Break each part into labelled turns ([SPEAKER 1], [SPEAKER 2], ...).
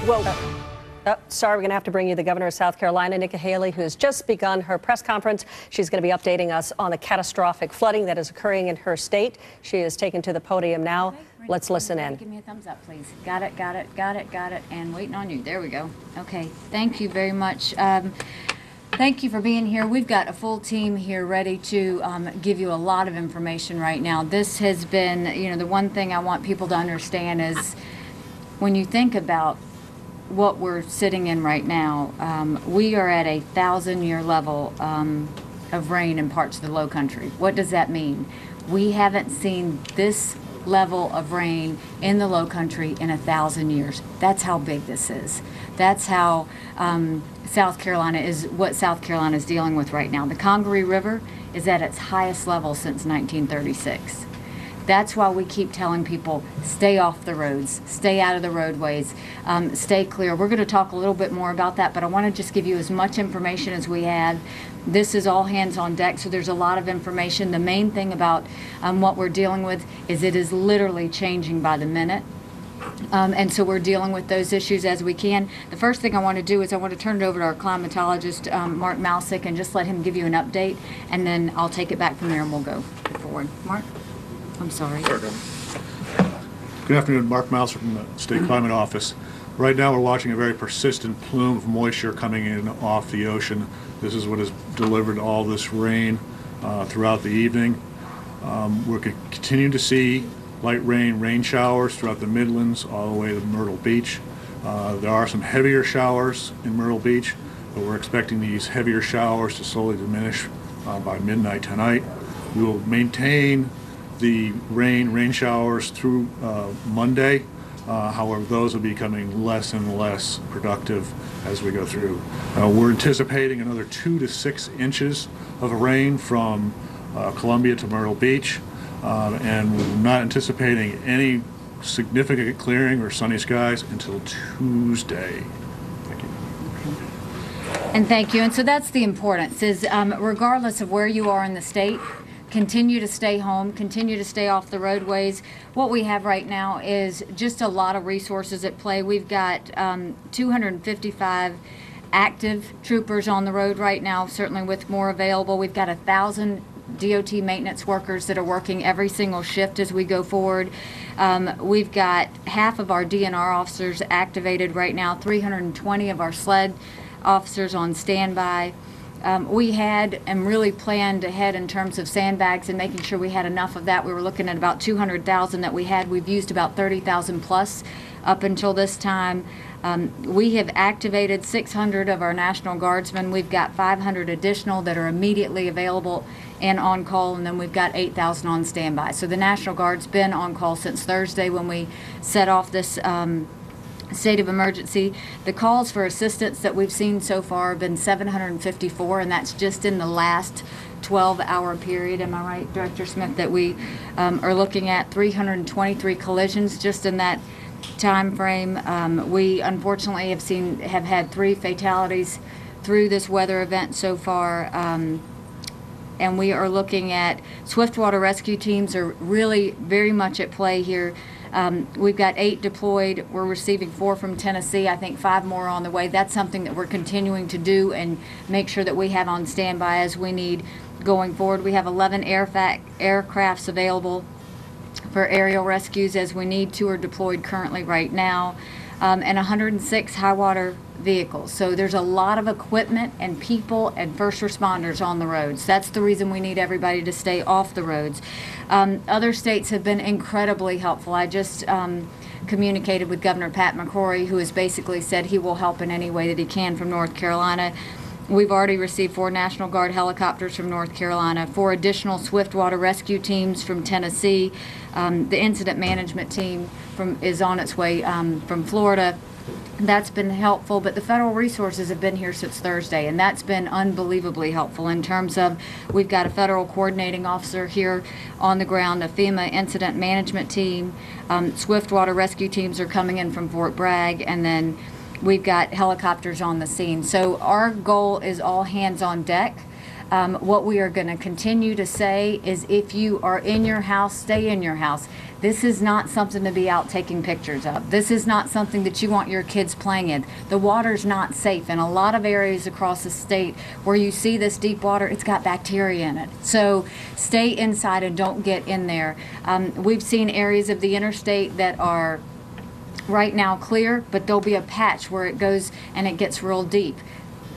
[SPEAKER 1] Well, sorry, we're going to have to bring you the governor of South Carolina, Nikki Haley, who has just begun her press conference. She's going to be updating us on the catastrophic flooding that is occurring in her state. She is taken to the podium now. Let's listen in.
[SPEAKER 2] Give me a thumbs up, please. Got it, got it, got it, got it. And waiting on you. There we go. Okay. Thank you very much. Thank you for being here. We've got a full team here ready to give you a lot of information right now. This has been, the one thing I want people to understand is when you think about what we're sitting in right now, we are at a 1,000-year level of rain in parts of the low country. What does that mean? We haven't seen this level of rain in the low country in 1,000 years. That's how big this is. That's how South Carolina is dealing with right now. The Congaree River is at its highest level since 1936. That's why we keep telling people, stay off the roads, stay out of the roadways, stay clear. We're going to talk a little bit more about that, but I want to just give you as much information as we have. This is all hands on deck, so there's a lot of information. The main thing about what we're dealing with is it is literally changing by the minute. And so we're dealing with those issues as we can. The first thing I want to do is I want to turn it over to our climatologist, Mark Mausick, and just let him give you an update, and then I'll take it back from there and we'll go forward. Mark? I'm sorry.
[SPEAKER 3] Good afternoon, Mark Mausick from the State Climate Office. Right now we're watching a very persistent plume of moisture coming in off the ocean. This is what has delivered all this rain throughout the evening. We're continuing to see light rain showers throughout the Midlands all the way to Myrtle Beach. There are some heavier showers in Myrtle Beach, but we're expecting these heavier showers to slowly diminish by midnight tonight. We will maintain the rain showers through Monday. However, those will be becoming less and less productive as we go through. We're anticipating another 2 to 6 inches of rain from Columbia to Myrtle Beach, and we're not anticipating any significant clearing or sunny skies until Tuesday. Thank you.
[SPEAKER 2] And thank you. And so that's the importance is regardless of where you are in the state, continue to stay home, continue to stay off the roadways. What we have right now is just a lot of resources at play. We've got 255 active troopers on the road right now, certainly with more available. We've got 1,000 DOT maintenance workers that are working every single shift as we go forward. We've got half of our DNR officers activated right now, 320 of our SLED officers on standby. We had and really planned ahead in terms of sandbags and making sure we had enough of that. We were looking at about 200,000 that we had. We've used about 30,000 plus up until this time. We have activated 600 of our National Guardsmen. We've got 500 additional that are immediately available and on call, and then we've got 8,000 on standby. So the National Guard's been on call since Thursday when we set off this state of emergency. The calls for assistance that we've seen so far have been 754, and that's just in the last 12-hour period. Am I right, Director Smith, that we are looking at 323 collisions just in that time frame. We unfortunately have had 3 fatalities through this weather event so far. And we are looking at swiftwater rescue teams are really very much at play here. We've got 8 deployed. We're receiving 4 from Tennessee. I think 5 more on the way. That's something that we're continuing to do and make sure that we have on standby as we need going forward. We have 11 aircrafts available for aerial rescues as we need. 2 are deployed currently right now, and 106 high water vehicles. So there's a lot of equipment and people and first responders on the roads. That's the reason we need everybody to stay off the roads. Other states have been incredibly helpful. I just communicated with Governor Pat McCrory, who has basically said he will help in any way that he can from North Carolina. We've already received 4 National Guard helicopters from North Carolina, 4 additional swiftwater rescue teams from Tennessee. The incident management team is on its way from Florida. That's been helpful, but the federal resources have been here since Thursday, and that's been unbelievably helpful in terms of we've got a federal coordinating officer here on the ground, a FEMA incident management team, swiftwater rescue teams are coming in from Fort Bragg, and then we've got helicopters on the scene. So our goal is all hands on deck. What we are going to continue to say is if you are in your house, stay in your house. This is not something to be out taking pictures of. This is not something that you want your kids playing in. The water's not safe. In a lot of areas across the state where you see this deep water, it's got bacteria in it. So stay inside and don't get in there. We've seen areas of the interstate that are right now clear, but there'll be a patch where it goes and it gets real deep.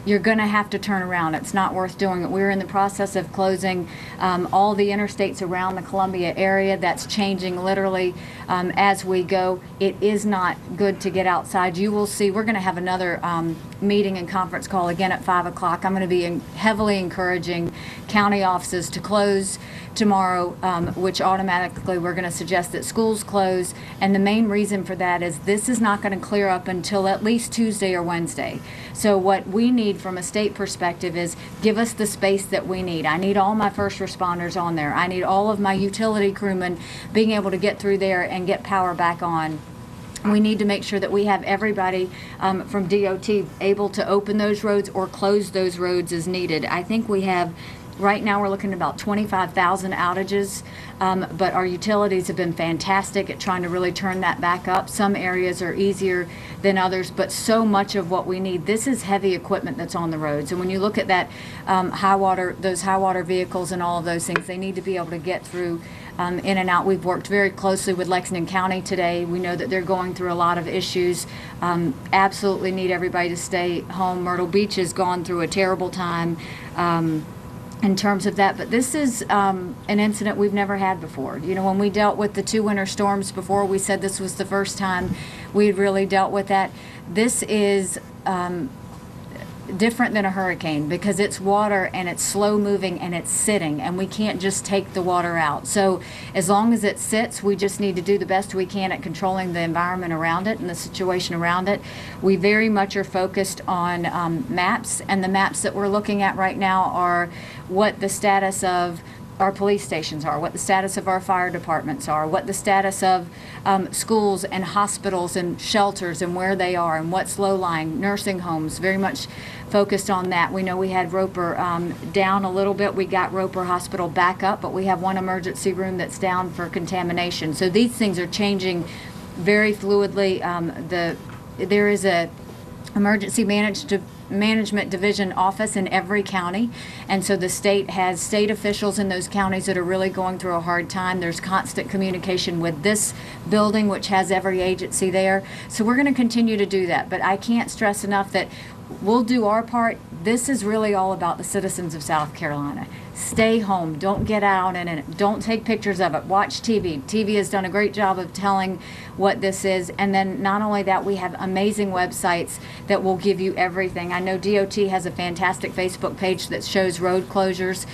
[SPEAKER 2] You're going to have to turn around. It's not worth doing it. We're in the process of closing all the interstates around the Columbia area. That's changing literally as we go. It is not good to get outside. You will see, we're going to have another meeting and conference call again at 5 o'clock. I'm going to be heavily encouraging county offices to close tomorrow, which automatically we're going to suggest that schools close. And the main reason for that is this is not going to clear up until at least Tuesday or Wednesday. So what we need from a state perspective is give us the space that we need. I need all my first responders on there. I need all of my utility crewmen being able to get through there and get power back on. We need to make sure that we have everybody from DOT able to open those roads or close those roads as needed. I think we have, right now we're looking at about 25,000 outages, but our utilities have been fantastic at trying to really turn that back up. Some areas are easier than others, but so much of what we need, this is heavy equipment that's on the roads. And when you look at that those high water vehicles and all of those things, they need to be able to get through in and out. We've worked very closely with Lexington County today. We know that they're going through a lot of issues. Absolutely need everybody to stay home. Myrtle Beach has gone through a terrible time in terms of that, but this is an incident we've never had before. You know, when we dealt with the 2 winter storms before, we said this was the first time we had really dealt with that. This is different than a hurricane because it's water and it's slow moving and it's sitting, and we can't just take the water out. So as long as it sits, we just need to do the best we can at controlling the environment around it and the situation around it. We very much are focused on maps, and the maps that we're looking at right now are what the status of our police stations are, what the status of our fire departments are, what the status of schools and hospitals and shelters and where they are, and what's low-lying, nursing homes, very much focused on that. We know we had Roper down a little bit. We got Roper Hospital back up, but we have one emergency room that's down for contamination. So these things are changing very fluidly. There is a emergency management division office in every county, and so the state has state officials in those counties that are really going through a hard time. There's constant communication with this building, which has every agency there. So we're going to continue to do that, but I can't stress enough that we'll do our part. This is really all about the citizens of South Carolina. Stay home. Don't get out in it. Don't take pictures of it. Watch TV. TV has done a great job of telling what this is. And then not only that, we have amazing websites that will give you everything. I know DOT has a fantastic Facebook page that shows road closures.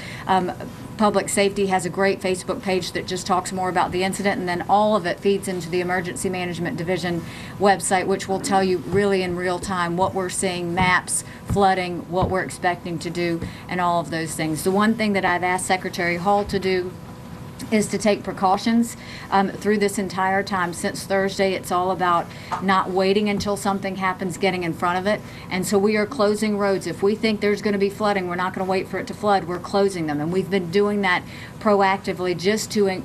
[SPEAKER 2] Public Safety has a great Facebook page that just talks more about the incident, and then all of it feeds into the Emergency Management Division website, which will tell you really in real time what we're seeing, maps, flooding, what we're expecting to do, and all of those things. The one thing that I've asked Secretary Hall to do is to take precautions through this entire time. Since Thursday, it's all about not waiting until something happens, getting in front of it. And so we are closing roads. If we think there's going to be flooding, we're not going to wait for it to flood. We're closing them. And we've been doing that proactively just to,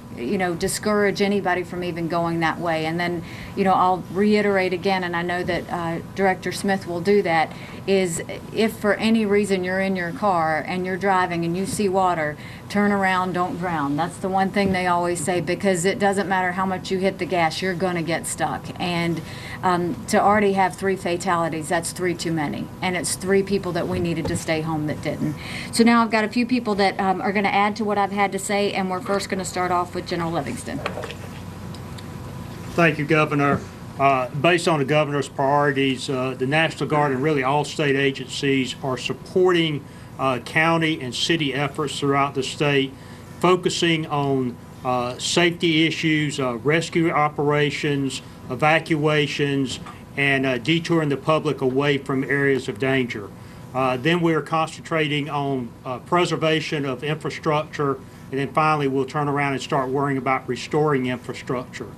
[SPEAKER 2] discourage anybody from even going that way. And then, I'll reiterate again, and I know that Director Smith will do that, is if for any reason you're in your car and you're driving and you see water, turn around, don't drown. That's the one thing they always say, because it doesn't matter how much you hit the gas, you're going to get stuck. And to already have 3 fatalities, that's 3 too many. And it's 3 people that we needed to stay home that didn't. So now I've got a few people that are going to add to what I've had to say, and we're first going to start off with General Livingston.
[SPEAKER 4] Thank you, Governor. Based on the governor's priorities, the National Guard and really all state agencies are supporting county and city efforts throughout the state, focusing on safety issues, rescue operations, evacuations, and detouring the public away from areas of danger. Then we're concentrating on preservation of infrastructure, and then finally we'll turn around and start worrying about restoring infrastructure.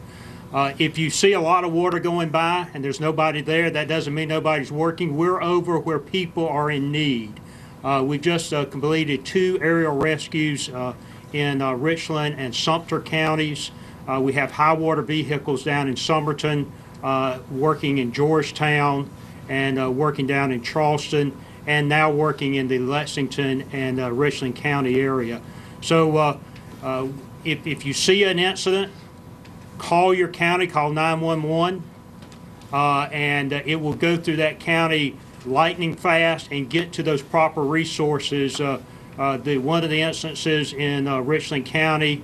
[SPEAKER 4] If you see a lot of water going by and there's nobody there, that doesn't mean nobody's working. We're over where people are in need. We've just completed 2 aerial rescues in Richland and Sumter counties. We have high water vehicles down in Somerton, working in Georgetown, and working down in Charleston, and now working in the Lexington and Richland County area. So if you see an incident, call your county, call 911, and it will go through that county lightning fast and get to those proper resources. One of the instances in Richland County,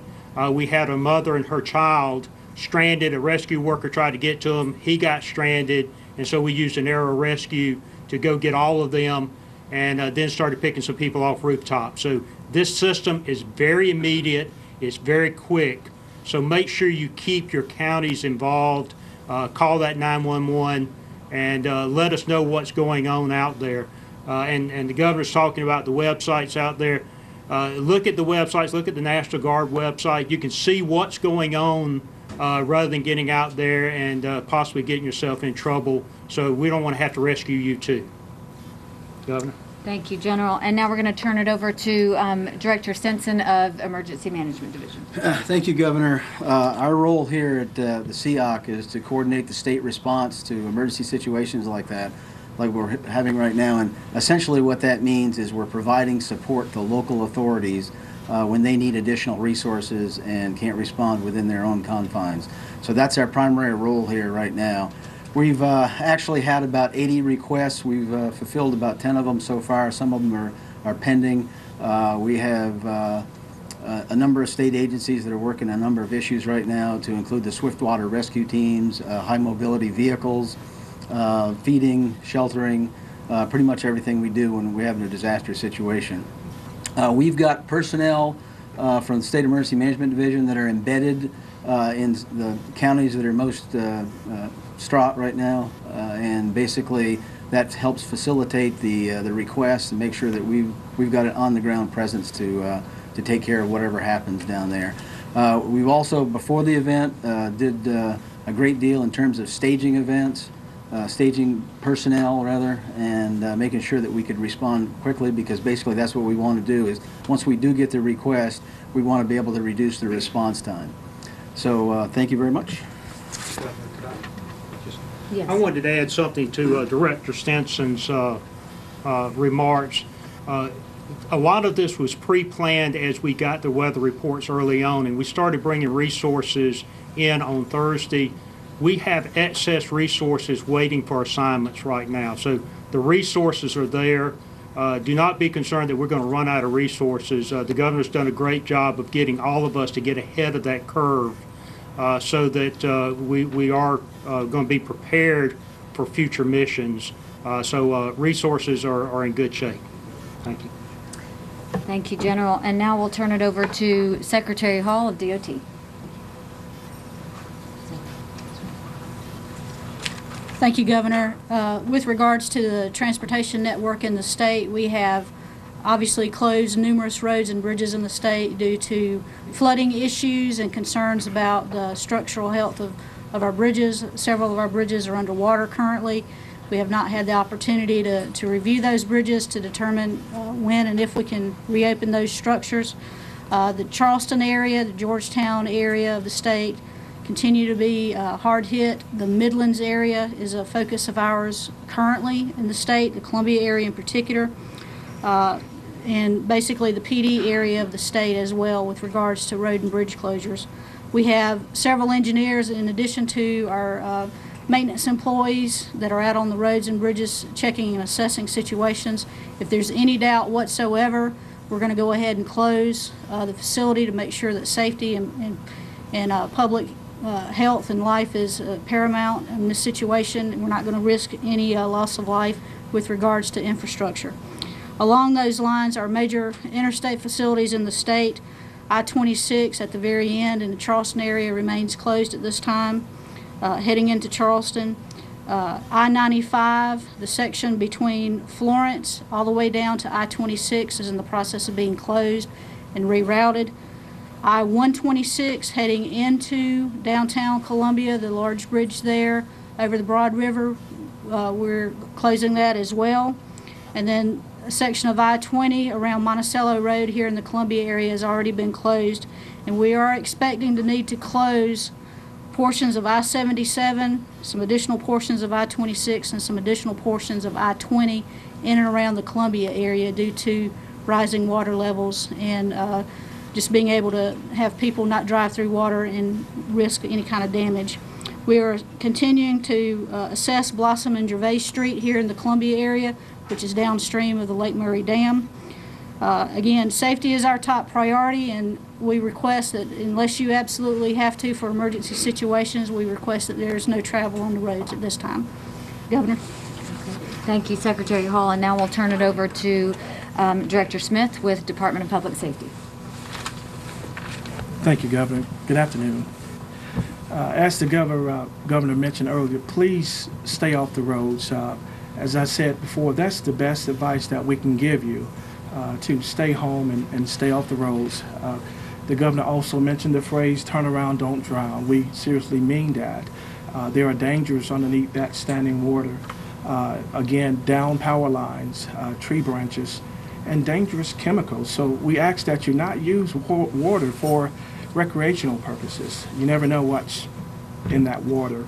[SPEAKER 4] we had a mother and her child stranded. A rescue worker tried to get to him. He got stranded, and so we used an aerial rescue to go get all of them, and then started picking some people off rooftops. So this system is very immediate. It's very quick. So make sure you keep your counties involved. Call that 911 and let us know what's going on out there. And the governor's talking about the websites out there. Look at the websites. Look at the National Guard website. You can see what's going on rather than getting out there and possibly getting yourself in trouble. So we don't want to have to rescue you too. Governor?
[SPEAKER 2] Thank you, General. And now we're going to turn it over to Director Stinson of Emergency Management Division.
[SPEAKER 5] Thank you, Governor. Our role here at the SEOC is to coordinate the state response to emergency situations like that, like we're having right now. And essentially what that means is we're providing support to local authorities when they need additional resources and can't respond within their own confines. So that's our primary role here right now. We've actually had about 80 requests. We've fulfilled about 10 of them so far. Some of them are pending. We have a number of state agencies that are working on a number of issues right now, to include the Swiftwater rescue teams, high mobility vehicles, feeding, sheltering, pretty much everything we do when we have a disaster situation. We've got personnel from the State Emergency Management Division that are embedded in the counties that are most distraught right now, and basically that helps facilitate the requests and make sure that we've got an on-the-ground presence to take care of whatever happens down there. We've also, before the event, did a great deal in terms of staging events, staging personnel rather, and making sure that we could respond quickly, because basically that's what we want to do. Is once we do get the request, we want to be able to reduce the response time. So thank you very much.
[SPEAKER 2] Yes.
[SPEAKER 4] I wanted to add something to Director Stinson's remarks. A lot of this was pre-planned as we got the weather reports early on, and we started bringing resources in on Thursday. We have excess resources waiting for assignments right now. So the resources are there. Do not be concerned that we're going to run out of resources. The governor's done a great job of getting all of us to get ahead of that curve, so that we are going to be prepared for future missions. So resources are in good shape. Thank you.
[SPEAKER 2] Thank you, General. And now we'll turn it over to Secretary Hall of DOT.
[SPEAKER 6] Thank you, Governor. With regards to the transportation network in the state, we have obviously closed numerous roads and bridges in the state due to flooding issues and concerns about the structural health of our bridges. Several of our bridges are underwater currently. We have not had the opportunity to review those bridges to determine when and if we can reopen those structures. The Charleston area, the Georgetown area of the state continue to be hard hit. The Midlands area is a focus of ours currently in the state, the Columbia area in particular, and basically the PD area of the state as well with regards to road and bridge closures. We have several engineers in addition to our maintenance employees that are out on the roads and bridges checking and assessing situations. If there's any doubt whatsoever, we're going to go ahead and close the facility to make sure that safety and public health and life is paramount in this situation. We're not going to risk any loss of life with regards to infrastructure. Along those lines, our major interstate facilities in the state, I-26 at the very end in the Charleston area remains closed at this time. Heading into Charleston, I-95, the section between Florence all the way down to I-26 is in the process of being closed and rerouted. I-126 heading into downtown Columbia, the large bridge there over the Broad River, we're closing that as well. And then a section of I-20 around Monticello Road here in the Columbia area has already been closed, and we are expecting to need to close portions of I-77, some additional portions of I-26, and some additional portions of I-20 in and around the Columbia area due to rising water levels and just being able to have people not drive through water and risk any kind of damage. We are continuing to assess Blossom and Gervais Street here in the Columbia area, which is downstream of the Lake Murray Dam. Again, safety is our top priority, and we request that unless you absolutely have to for emergency situations, we request that there is no travel on the roads at this time. Governor.
[SPEAKER 2] Thank you, Secretary Hall. And now we'll turn it over to Director Smith with Department of Public Safety.
[SPEAKER 7] Thank you, Governor. Good afternoon. As the Governor mentioned earlier, please stay off the roads. As I said before, that's the best advice that we can give you, to stay home and stay off the roads. The Governor also mentioned the phrase, turn around, don't drown. We seriously mean that. There are dangers underneath that standing water. Again, down power lines, tree branches, and dangerous chemicals. So we ask that you not use water for recreational purposes. You never know what's in that water.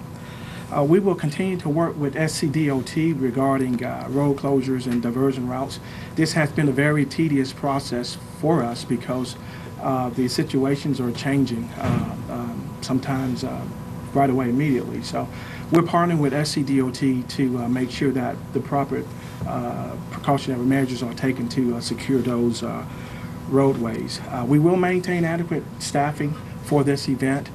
[SPEAKER 7] We will continue to work with SCDOT regarding road closures and diversion routes. This has been a very tedious process for us because the situations are changing sometimes right away immediately. So we're partnering with SCDOT to make sure that the proper precautionary measures are taken to secure those roadways. We will maintain adequate staffing for this event.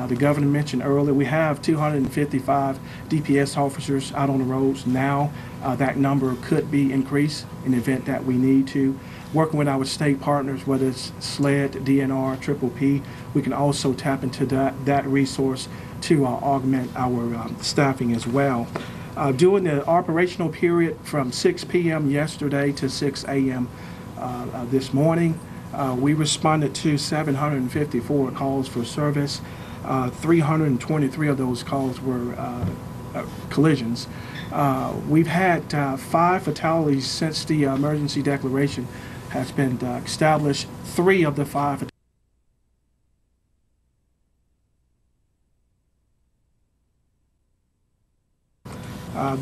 [SPEAKER 7] The Governor mentioned earlier we have 255 DPS officers out on the roads now. That number could be increased in the event that we need to. Working with our state partners, whether it's SLED, DNR, Triple P, we can also tap into that resource to augment our staffing as well. During the operational period from 6 p.m. yesterday to 6 a.m. This morning, we responded to 754 calls for service. 323 of those calls were collisions. We've had 5 fatalities since the emergency declaration has been established. 3 of the 5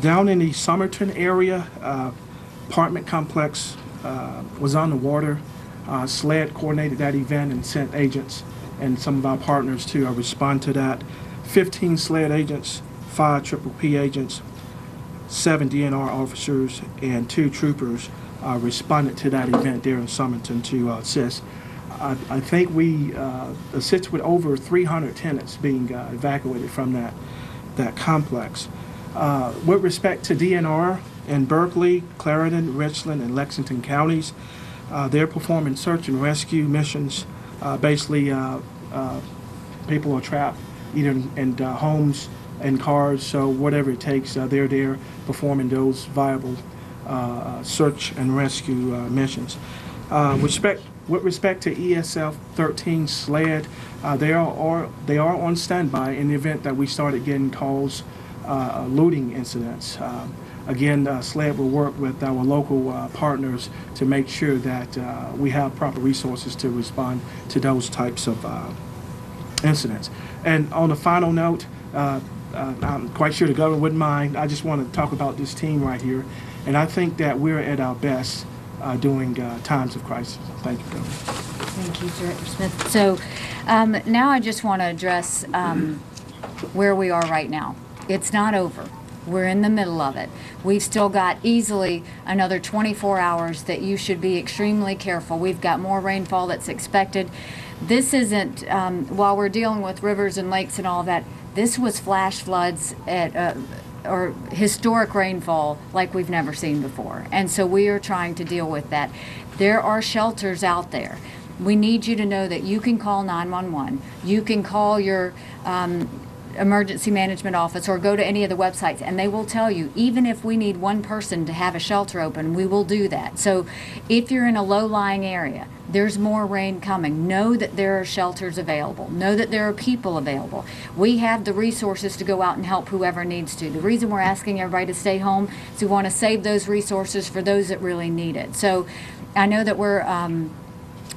[SPEAKER 7] down in the Somerton area, apartment complex was on the water. SLED coordinated that event and sent agents and some of our partners to respond to that. 15 SLED agents, 5 Triple P agents, 7 DNR officers, and 2 troopers responded to that event there in Somerton to assist. I think we assist with over 300 tenants being evacuated from that complex. With respect to DNR in Berkeley, Clarendon, Richland, and Lexington counties, they're performing search and rescue missions. Basically, people are trapped either in homes and cars, so whatever it takes, they're there performing those viable search and rescue missions. With respect to ESF 13 SLED, they are on standby in the event that we started getting calls, looting incidents. Again, SLED will work with our local partners to make sure that we have proper resources to respond to those types of incidents. And on a final note, I'm quite sure the governor wouldn't mind. I just want to talk about this team right here. And I think that we're at our best during times of crisis. Thank you, Governor.
[SPEAKER 2] Thank you, Director Smith. So now I just want to address where we are right now. It's not over. We're in the middle of it. We've still got easily another 24 hours that you should be extremely careful. We've got more rainfall that's expected. This isn't, while we're dealing with rivers and lakes and all that, this was flash floods at or historic rainfall like we've never seen before. And so we are trying to deal with that. There are shelters out there. We need you to know that you can call 911. You can call your emergency management office or go to any of the websites, and they will tell you, even if we need one person to have a shelter open, we will do that. So if you're in a low-lying area, there's more rain coming. Know that there are shelters available. Know that there are people available. We have the resources to go out and help whoever needs to. The reason we're asking everybody to stay home is we want to save those resources for those that really need it. So I know that we're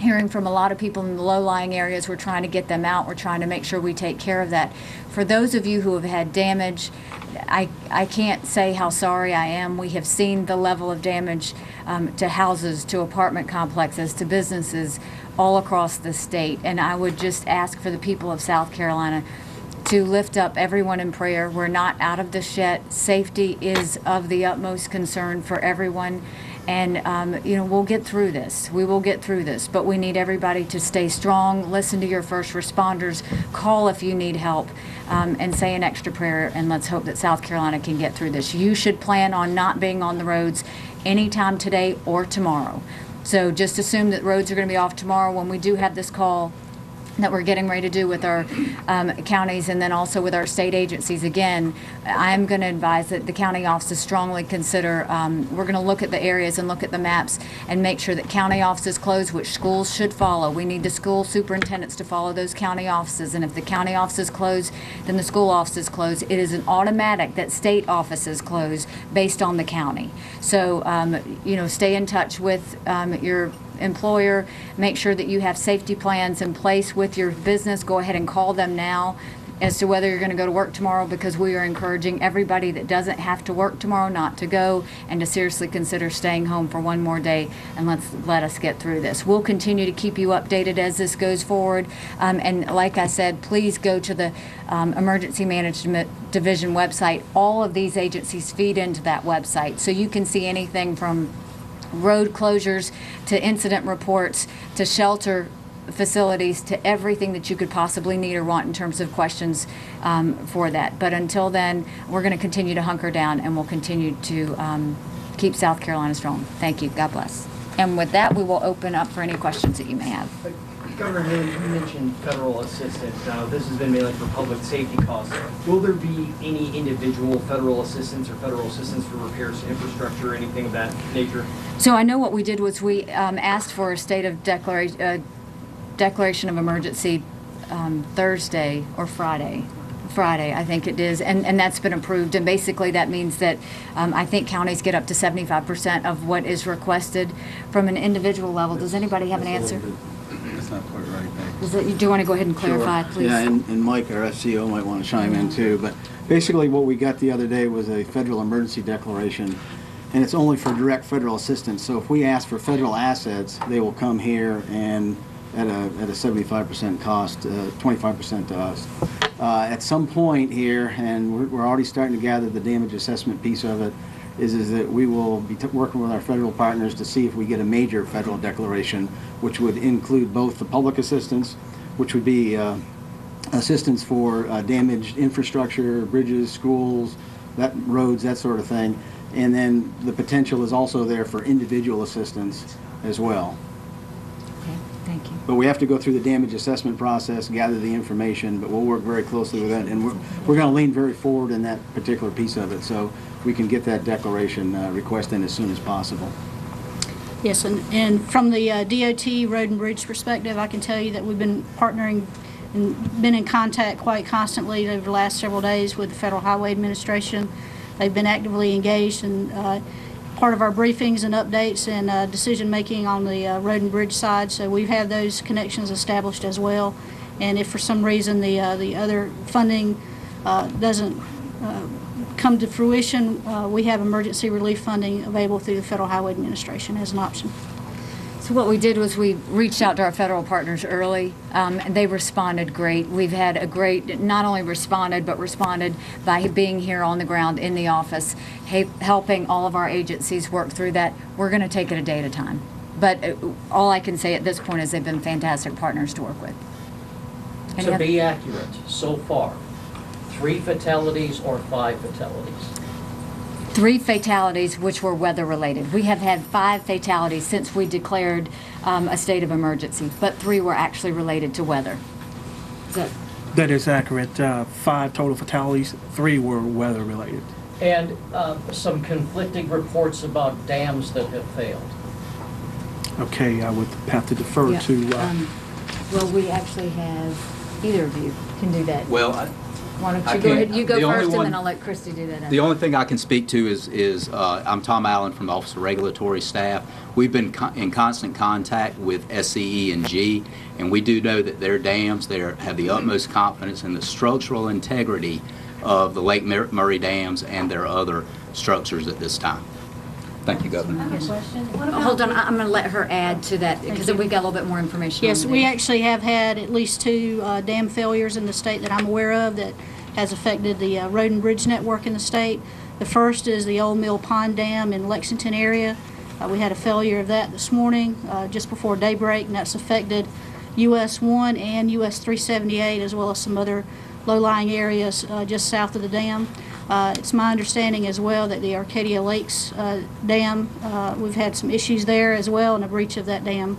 [SPEAKER 2] hearing from a lot of people in the low-lying areas. We're trying to get them out. We're trying to make sure we take care of that. For those of you who have had damage, I can't say how sorry I am. We have seen the level of damage to houses, to apartment complexes, to businesses all across the state. And I would just ask for the people of South Carolina to lift up everyone in prayer. We're not out of this yet. Safety is of the utmost concern for everyone. And, we'll get through this. We will get through this. But we need everybody to stay strong, listen to your first responders, call if you need help, and say an extra prayer. And let's hope that South Carolina can get through this. You should plan on not being on the roads anytime today or tomorrow. So just assume that roads are going to be off tomorrow when we do have this call that we're getting ready to do with our counties and then also with our state agencies. Again, I'm going to advise that the county offices strongly consider, we're going to look at the areas and look at the maps and make sure that county offices close, which schools should follow. We need the school superintendents to follow those county offices, and if the county offices close, then the school offices close. It is an automatic that state offices close based on the county. So, stay in touch with your employer, make sure that you have safety plans in place with your business. Go ahead and call them now as to whether you're going to go to work tomorrow, because we are encouraging everybody that doesn't have to work tomorrow not to go and to seriously consider staying home for one more day, and let us get through this. We'll continue to keep you updated as this goes forward, and like I said, please go to the Emergency Management Division website. All of these agencies feed into that website, so you can see anything from road closures to incident reports to shelter facilities to everything that you could possibly need or want in terms of questions for that. But until then, we're going to continue to hunker down, and we'll continue to keep South Carolina strong. Thank you. God bless. And with that, we will open up for any questions that you may have.
[SPEAKER 8] Governor Haley, you mentioned federal assistance. Now, this has been mainly for public safety costs. Will there be any individual federal assistance or federal assistance for repairs to infrastructure or anything of that nature?
[SPEAKER 2] So I know what we did was we asked for a state of declaration of emergency Thursday or Friday, I think it is, and that's been approved. And basically that means that I think counties get up to 75% of what is requested from an individual level. Does anybody have an answer?
[SPEAKER 5] That's not quite right.
[SPEAKER 2] Do you want to go ahead and clarify, please?
[SPEAKER 5] Yeah, and Mike, our SCO, might want to chime in too. But basically what we got the other day was a federal emergency declaration, and it's only for direct federal assistance. So if we ask for federal assets, they will come here and at a 75% cost, 25% to us. At some point here, and we're already starting to gather the damage assessment piece of it, is that we will be working with our federal partners to see if we get a major federal declaration, which would include both the public assistance, which would be assistance for damaged infrastructure, bridges, schools, roads, that sort of thing. And then the potential is also there for individual assistance as well.
[SPEAKER 2] Okay, thank you.
[SPEAKER 5] But we have to go through the damage assessment process, gather the information, but we'll work very closely with that. And we're going to lean very forward in that particular piece of it, so we can get that declaration request in as soon as possible.
[SPEAKER 6] Yes, and from the DOT Road and Bridge perspective, I can tell you that we've been partnering and been in contact quite constantly over the last several days with the Federal Highway Administration. They've been actively engaged in part of our briefings and updates and decision-making on the road and bridge side, so we've had those connections established as well. And if for some reason the other funding doesn't come to fruition, we have emergency relief funding available through the Federal Highway Administration as an option.
[SPEAKER 2] So what we did was we reached out to our federal partners early, and they responded great. We've had a great, not only responded, but responded by being here on the ground in the office, helping all of our agencies work through that. We're going to take it a day at a time. But all I can say at this point is they've been fantastic partners to work with.
[SPEAKER 9] To be accurate, so far, 3 fatalities or 5 fatalities?
[SPEAKER 2] 3 fatalities, which were weather-related. We have had 5 fatalities since we declared a state of emergency, but 3 were actually related to weather.
[SPEAKER 7] That is accurate. 5 total fatalities, 3 were weather related.
[SPEAKER 9] And some conflicting reports about dams that have failed.
[SPEAKER 7] Okay, I would have to defer to.
[SPEAKER 2] Well, we actually have, either of you can do that.
[SPEAKER 10] Well,
[SPEAKER 2] Why don't
[SPEAKER 10] I
[SPEAKER 2] you go
[SPEAKER 10] can't-
[SPEAKER 2] ahead, you go
[SPEAKER 10] the only
[SPEAKER 2] first, and
[SPEAKER 10] one-
[SPEAKER 2] then I'll let Christy do that.
[SPEAKER 10] the only thing I can speak to is I'm Tom Allen from the Office of Regulatory Staff. We've been in constant contact with SCE&G, and we do know that their dams have the utmost confidence in the structural integrity of the Lake Murray dams and their other structures at this time. Thank you, Governor.
[SPEAKER 2] Hold on, I'm going to let her add to that, because we've got a little bit more information.
[SPEAKER 6] Yes,
[SPEAKER 2] on
[SPEAKER 6] we
[SPEAKER 2] the-
[SPEAKER 6] actually have had at least 2 dam failures in the state that I'm aware of that has affected the road and bridge network in the state. The first is the Old Mill Pond Dam in Lexington area. We had a failure of that this morning, just before daybreak, and that's affected US 1 and US 378, as well as some other low-lying areas just south of the dam. It's my understanding as well that the Arcadia Lakes Dam, we've had some issues there as well, and a breach of that dam.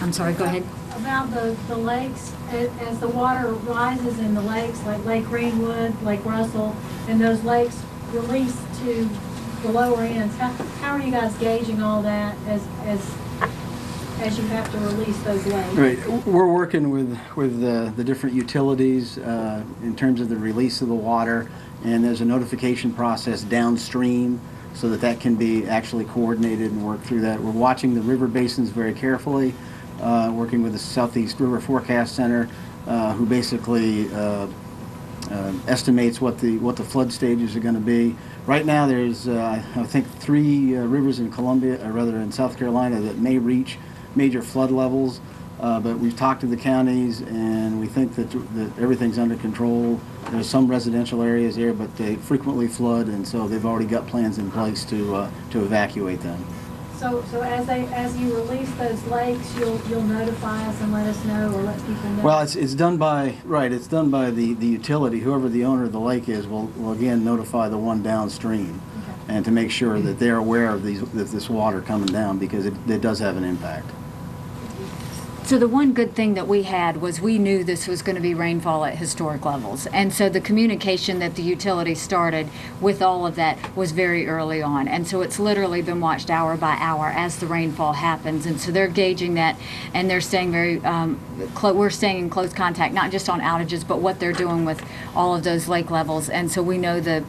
[SPEAKER 2] I'm sorry, go ahead.
[SPEAKER 11] About the lakes, as the water rises in the lakes, like Lake Greenwood, Lake Russell, and those lakes release to the lower ends, how are you guys gauging all that as you have to release those lakes?
[SPEAKER 5] Right, we're working with the different utilities in terms of the release of the water, and there's a notification process downstream so that can be actually coordinated and work through that. We're watching the river basins very carefully, working with the Southeast River Forecast Center, who basically estimates what the flood stages are going to be. Right now, there's I think 3 rivers in in South Carolina that may reach major flood levels, but we've talked to the counties, and we think that everything's under control. There's some residential areas there, but they frequently flood, and so they've already got plans in place to evacuate them.
[SPEAKER 11] So as you release those lakes, you'll notify us and let us know, or let people know?
[SPEAKER 5] Well, it's done by the utility. Whoever the owner of the lake is will again notify the one downstream, and to make sure that they're aware of this water coming down, because it does have an impact.
[SPEAKER 2] So the one good thing that we had was we knew this was going to be rainfall at historic levels. And so the communication that the utility started with all of that was very early on. And so it's literally been watched hour by hour as the rainfall happens. And so they're gauging that, and they're staying we're staying in close contact, not just on outages, but what they're doing with all of those lake levels. And so we know the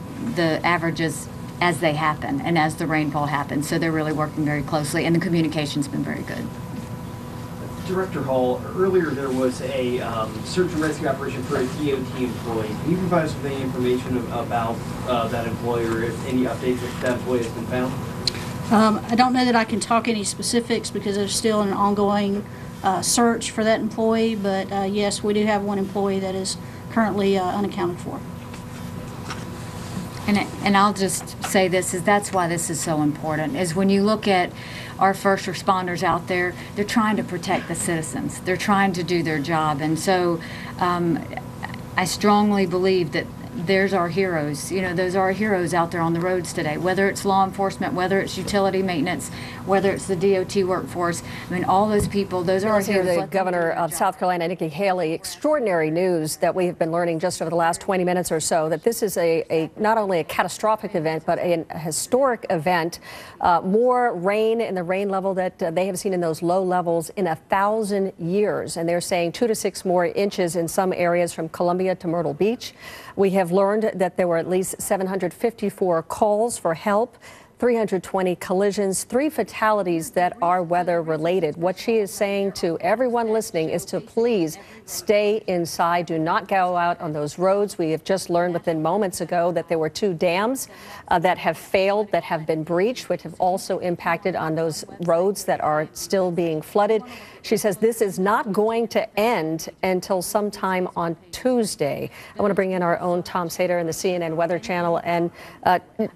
[SPEAKER 2] averages as they happen and as the rainfall happens. So they're really working very closely, and the communication's been very good.
[SPEAKER 8] Director Hall, earlier there was a search and rescue operation for a DOT employee. Can you provide us with any information about that employee, or if any updates if that employee has been found?
[SPEAKER 6] I don't know that I can talk any specifics because there's still an ongoing search for that employee, but yes, we do have one employee that is currently unaccounted for.
[SPEAKER 2] And I'll just say this, that's why this is so important, is when you look at our first responders out there, they're trying to protect the citizens. They're trying to do their job. And so I strongly believe that there's our heroes. You know, those are our heroes out there on the roads today, whether it's law enforcement, whether it's utility maintenance, whether it's the DOT workforce. I mean, all those people, those are our heroes.
[SPEAKER 1] The governor of South Carolina, Nikki Haley, extraordinary news that we have been learning just over the last 20 minutes or so, that this is not only a catastrophic event, but a historic event. More rain in the rain level that they have seen in those low levels in 1,000 years. And they're saying 2 to 6 more inches in some areas from Columbia to Myrtle Beach. We have learned that there were at least 754 calls for help, 320 collisions, 3 fatalities that are weather related. What she is saying to everyone listening is to please stay inside. Do not go out on those roads. We have just learned within moments ago that there were 2 dams that have failed, that have been breached, which have also impacted on those roads that are still being flooded. She says this is not going to end until sometime on Tuesday. I want to bring in our own Tom Sater in the CNN Weather Channel. And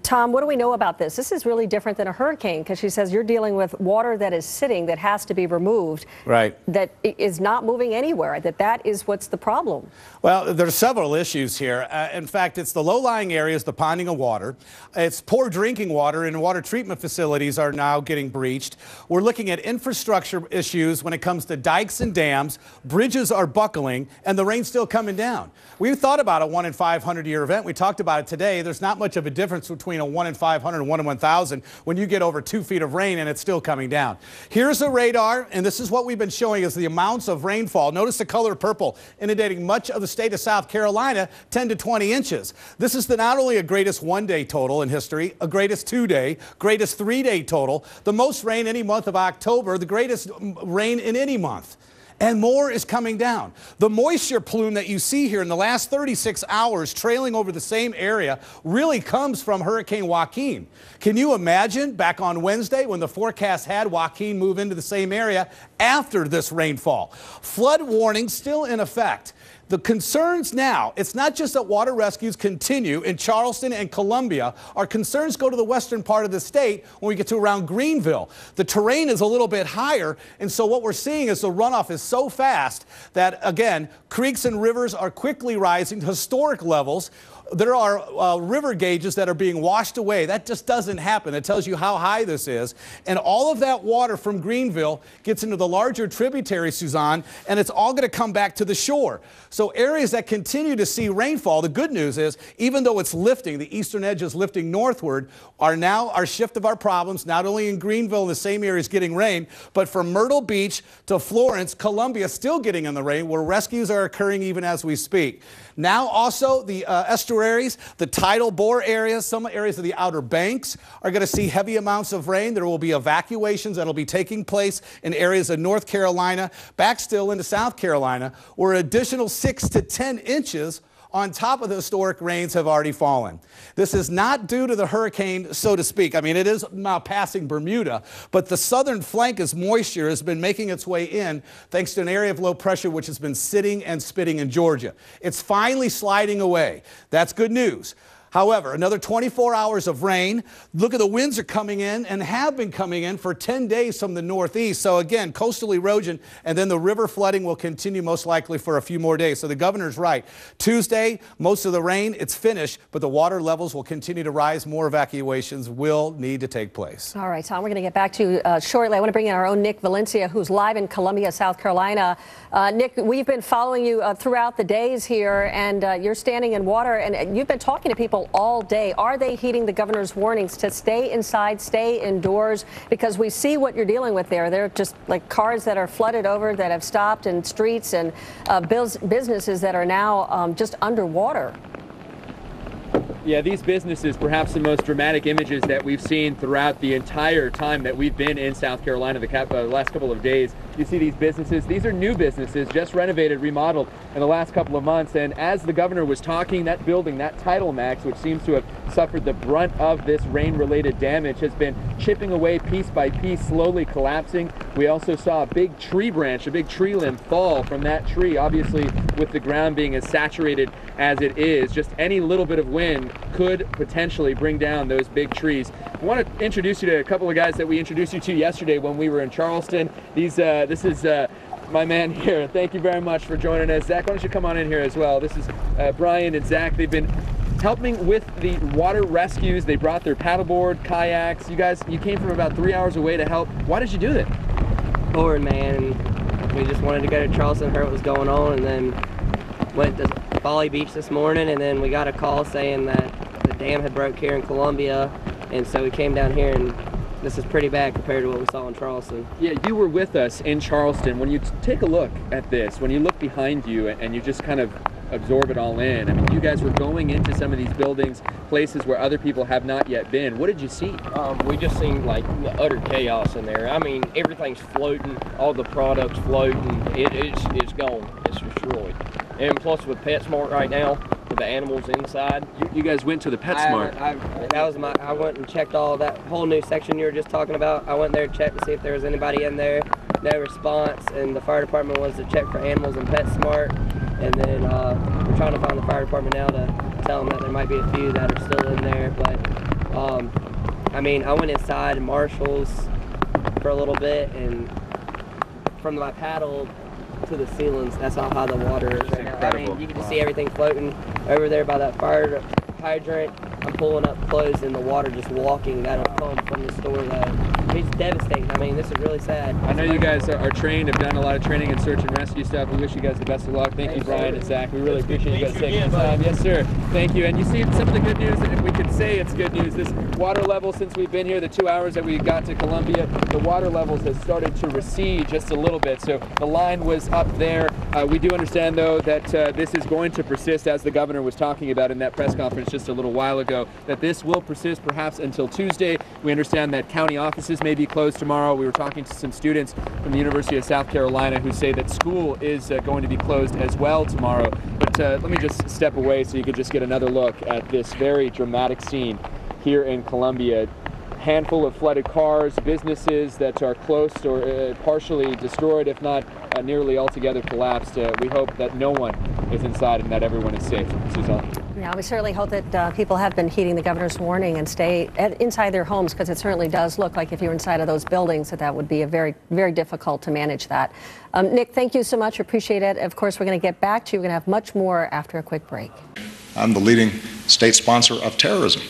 [SPEAKER 1] Tom, what do we know about this? This this is really different than a hurricane because she says you're dealing with water that is sitting that has to be removed.
[SPEAKER 12] Right.
[SPEAKER 1] That is not moving anywhere. That is what's the problem.
[SPEAKER 12] Well, there's several issues here. In fact, it's the low-lying areas, the ponding of water. It's poor drinking water, and water treatment facilities are now getting breached. We're looking at infrastructure issues when it comes to dikes and dams. Bridges are buckling, and the rain's still coming down. We've thought about a 1 in 500 year event. We talked about it today. There's not much of a difference between a 1 in 500 and 1 in 1,000 when you get over 2 feet of rain and it's still coming down. Here's the radar, and this is what we've been showing is the amounts of rainfall. Notice the color purple, inundating much of the state of South Carolina, 10 to 20 inches. This is not only a greatest one-day total in history, a greatest two-day, greatest three-day total, the most rain any month of October, the greatest rain in any month. And more is coming down. The moisture plume that you see here in the last 36 hours trailing over the same area really comes from Hurricane Joaquin. Can you imagine back on Wednesday when the forecast had Joaquin move into the same area after this rainfall? Flood warning still in effect. The concerns now, it's not just that water rescues continue in Charleston and Columbia. Our concerns go to the western part of the state when we get to around Greenville. The terrain is a little bit higher, and so what we're seeing is the runoff is so fast that, again, creeks and rivers are quickly rising to historic levels. There are river gauges that are being washed away. That just doesn't happen. It tells you how high this is. And all of that water from Greenville gets into the larger tributary, Suzanne, and it's all going to come back to the shore. So areas that continue to see rainfall, the good news is, even though it's lifting, the eastern edge is lifting northward, are now our shift of our problems, not only in Greenville and the same areas getting rain, but from Myrtle Beach to Florence, Columbia still getting in the rain, where rescues are occurring even as we speak. Now also the estuaries, the tidal bore areas, some areas of the Outer Banks are going to see heavy amounts of rain. There will be evacuations that will be taking place in areas of North Carolina, back still into South Carolina, where additional 6 to 10 inches on top of the historic rains have already fallen. This is not due to the hurricane, so to speak. I mean, it is now passing Bermuda, but the southern flank as moisture has been making its way in thanks to an area of low pressure which has been sitting and spitting in Georgia. It's finally sliding away. That's good news. However, another 24 hours of rain. Look at the winds are coming in and have been coming in for 10 days from the northeast. So again, coastal erosion and then the river flooding will continue most likely for a few more days. So the governor's right. Tuesday, most of the rain, it's finished, but the water levels will continue to rise. More evacuations will need to take place.
[SPEAKER 1] All right, Tom, we're going to get back to you shortly. I want to bring in our own Nick Valencia, who's live in Columbia, South Carolina. Nick, we've been following you throughout the days here, and you're standing in water, and you've been talking to people all day. Are they heeding the governor's warnings to stay inside, stay indoors? Because we see what you're dealing with there. They're just like cars that are flooded over that have stopped, and streets and businesses that are now just underwater.
[SPEAKER 13] Yeah, these businesses, perhaps the most dramatic images that we've seen throughout the entire time that we've been in South Carolina, the last couple of days. You see these businesses, these are new businesses, just renovated, remodeled in the last couple of months. And as the governor was talking, that building, that Tidal Max, which seems to have suffered the brunt of this rain-related damage, has been chipping away piece by piece, slowly collapsing. We also saw a big tree branch, a big tree limb fall from that tree, obviously with the ground being as saturated as it is. Just any little bit of wind could potentially bring down those big trees. I want to introduce you to a couple of guys that we introduced you to yesterday when we were in Charleston. This is my man here. Thank you very much for joining us. Zach, why don't you come on in here as well? This is Brian and Zach. They've been helping with the water rescues. They brought their paddleboard, kayaks. You came from about 3 hours away to help. Why did you do that?
[SPEAKER 14] Bored, man. We just wanted to go to Charleston, heard what was going on, and then went to Folly Beach this morning, and then we got a call saying that the dam had broke here in Columbia, and so we came down here, and this is pretty bad compared to what we saw in Charleston.
[SPEAKER 13] Yeah, you were with us in Charleston. When you take a look at this, when you look behind you and you just kind of absorb it all in, I mean, you guys were going into some of these buildings, places where other people have not yet been. What did you see?
[SPEAKER 14] We just seen like utter chaos in there. I mean, everything's floating, all the products floating. It's gone. It's destroyed. And plus with PetSmart right now, with the animals inside.
[SPEAKER 13] You guys went to the PetSmart.
[SPEAKER 14] I went and checked all that whole new section you were just talking about. I went there to check to see if there was anybody in there. No response, and the fire department was to check for animals in PetSmart. And then we're trying to find the fire department now to tell them that there might be a few that are still in there. But I mean, I went inside Marshall's for a little bit, and from my paddle to the ceilings, that's how high the water is right now. I mean, you can just see everything floating over there by that fire hydrant. I'm pulling up clothes in the water, just walking. That'll come from the store. It's devastating. I mean, this is really sad.
[SPEAKER 13] I know you guys are trained, have done a lot of training in search and rescue stuff. We wish you guys the best of luck. Thank you, Brian and Zach. We really appreciate you guys taking the time. Yes, sir. Thank you. And you see some of the good news, if we could say it's good news, this water level since we've been here, the 2 hours that we got to Columbia, the water levels have started to recede just a little bit. So the line was up there. We do understand, though, that this is going to persist, as the governor was talking about in that press conference just a little while ago, that this will persist perhaps until Tuesday. We understand that county offices may be closed tomorrow. We were talking to some students from the University of South Carolina who say that school is going to be closed as well tomorrow. But let me just step away so you could just get another look at this very dramatic scene here in Columbia. Handful of flooded cars, businesses that are close or partially destroyed, if not nearly altogether collapsed. We hope that no one is inside and that everyone is safe. Suzanne.
[SPEAKER 1] Yeah, we certainly hope that people have been heeding the governor's warning and stay inside their homes, because it certainly does look like if you're inside of those buildings that would be a very, very difficult to manage that. Nick, thank you so much. Appreciate it. Of course, we're going to get back to you. We're going to have much more after a quick break.
[SPEAKER 15] I'm the leading state sponsor of terrorism.